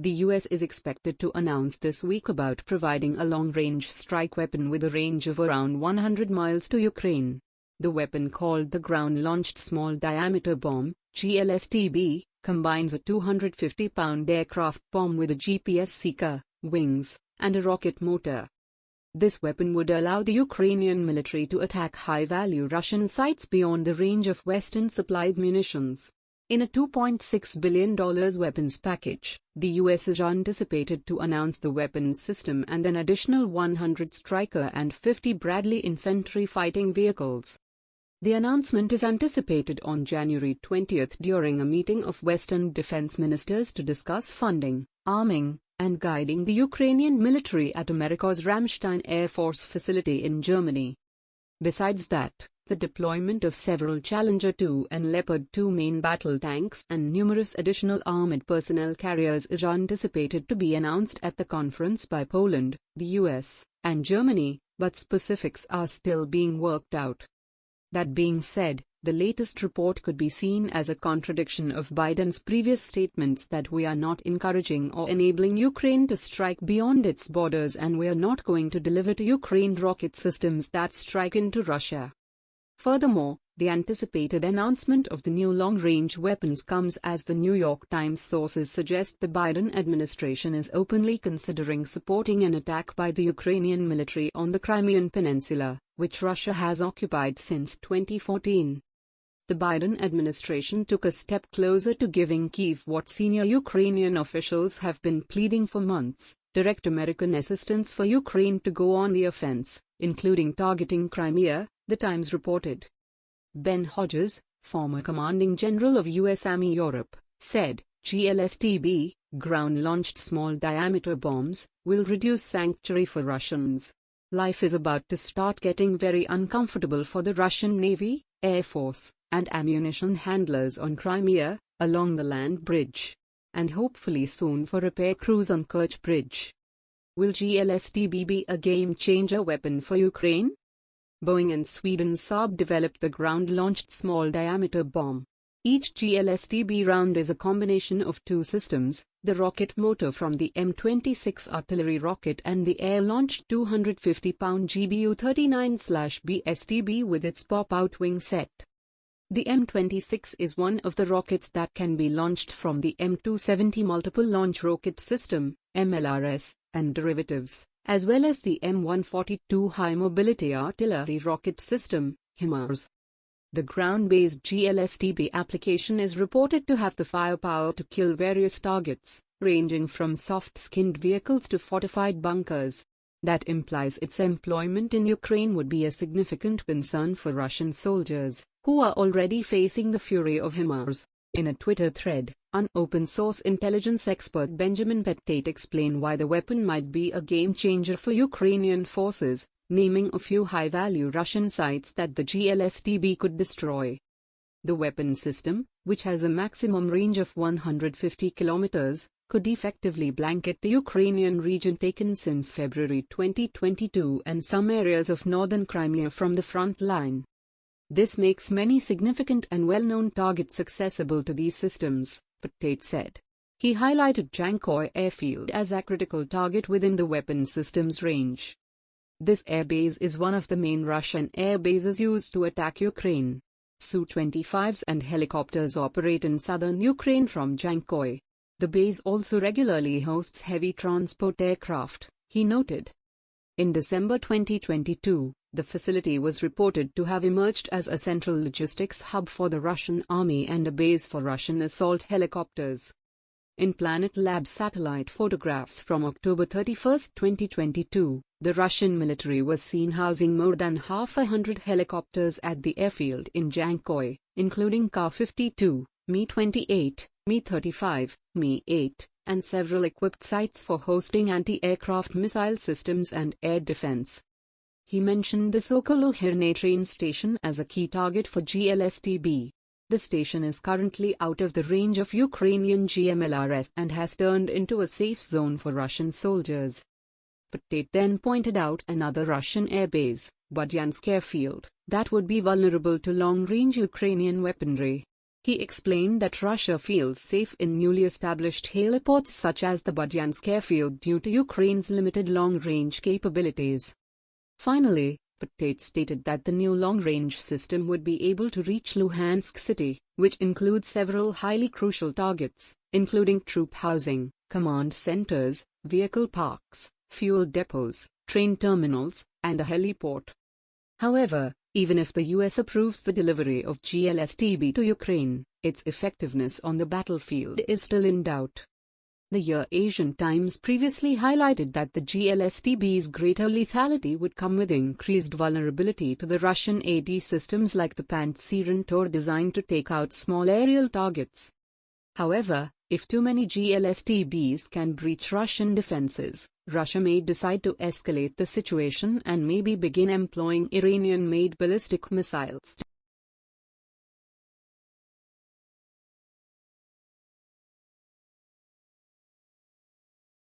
The US is expected to announce this week about providing a long-range strike weapon with a range of around 100 miles to Ukraine. The weapon, called the Ground-Launched Small Diameter Bomb, GLSDB, combines a 250-pound aircraft bomb with a GPS seeker, wings, and a rocket motor. This weapon would allow the Ukrainian military to attack high-value Russian sites beyond the range of Western-supplied munitions. In a $2.6 billion weapons package, the US is anticipated to announce the weapons system and an additional 100 Stryker and 50 Bradley infantry fighting vehicles. The announcement is anticipated on January 20 during a meeting of Western defense ministers to discuss funding, arming, and guiding the Ukrainian military at America's Ramstein Air Force facility in Germany. Besides that, the deployment of several Challenger 2 and Leopard 2 main battle tanks and numerous additional armored personnel carriers is anticipated to be announced at the conference by Poland, the US, and Germany, but specifics are still being worked out. That being said, the latest report could be seen as a contradiction of Biden's previous statements that we are not encouraging or enabling Ukraine to strike beyond its borders and we are not going to deliver to Ukraine rocket systems that strike into Russia. Furthermore, the anticipated announcement of the new long-range weapons comes as the New York Times sources suggest the Biden administration is openly considering supporting an attack by the Ukrainian military on the Crimean Peninsula, which Russia has occupied since 2014. The Biden administration took a step closer to giving Kyiv what senior Ukrainian officials have been pleading for months: direct American assistance for Ukraine to go on the offense, including targeting Crimea, the Times reported. Ben Hodges, former commanding general of U.S. Army Europe, said, GLSDB, ground-launched small diameter bombs, will reduce sanctuary for Russians. Life is about to start getting very uncomfortable for the Russian Navy, Air Force, and ammunition handlers on Crimea, along the land bridge. And hopefully soon for repair crews on Kerch Bridge. Will GLSDB be a game-changer weapon for Ukraine? Boeing and Sweden's Saab developed the ground-launched small-diameter bomb. Each GLSDB round is a combination of two systems, the rocket motor from the M26 artillery rocket and the air-launched 250-pound GBU-39/BSDB with its pop-out wing set. The M26 is one of the rockets that can be launched from the M270 multiple launch rocket system, MLRS, and derivatives, as well as the M142 high mobility artillery rocket system, HIMARS. The ground-based GLSDB application is reported to have the firepower to kill various targets, ranging from soft-skinned vehicles to fortified bunkers. That implies its employment in Ukraine would be a significant concern for Russian soldiers, who are already facing the fury of HIMARS. In a Twitter thread, an open-source intelligence expert Benjamin Pittet explained why the weapon might be a game-changer for Ukrainian forces, naming a few high-value Russian sites that the GLSDB could destroy. The weapon system, which has a maximum range of 150 kilometers, could effectively blanket the Ukrainian region taken since February 2022 and some areas of northern Crimea from the front line. This makes many significant and well-known targets accessible to these systems, Pittet said. He highlighted Dzhankoy airfield as a critical target within the weapon system's range. This airbase is one of the main Russian air bases used to attack Ukraine. Su-25s and helicopters operate in southern Ukraine from Dzhankoy. The base also regularly hosts heavy transport aircraft, he noted. In December 2022, the facility was reported to have emerged as a central logistics hub for the Russian army and a base for Russian assault helicopters. In Planet Labs satellite photographs from October 31, 2022, the Russian military was seen housing more than 100 helicopters at the airfield in Dzhankoy, including Ka-52, Mi-28, Mi-35, Mi-8, and several equipped sites for hosting anti-aircraft missile systems and air defense. He mentioned the Sokolo-Hirne train station as a key target for GLSDB. The station is currently out of the range of Ukrainian MLRS and has turned into a safe zone for Russian soldiers. Pittet then pointed out another Russian airbase, Berdyansk airfield, that would be vulnerable to long-range Ukrainian weaponry. He explained that Russia feels safe in newly established heliports such as the Berdyansk airfield due to Ukraine's limited long-range capabilities. Finally, Pittet stated that the new long-range system would be able to reach Luhansk city, which includes several highly crucial targets, including troop housing, command centers, vehicle parks, fuel depots, train terminals, and a heliport. However, even if the US approves the delivery of GLSDB to Ukraine, its effectiveness on the battlefield is still in doubt. The Eurasian Times previously highlighted that the GLSDB's greater lethality would come with increased vulnerability to the Russian AT systems like the Pantsir Tor designed to take out small aerial targets. However, if too many GLSDBs can breach Russian defenses, Russia may decide to escalate the situation and maybe begin employing Iranian-made ballistic missiles.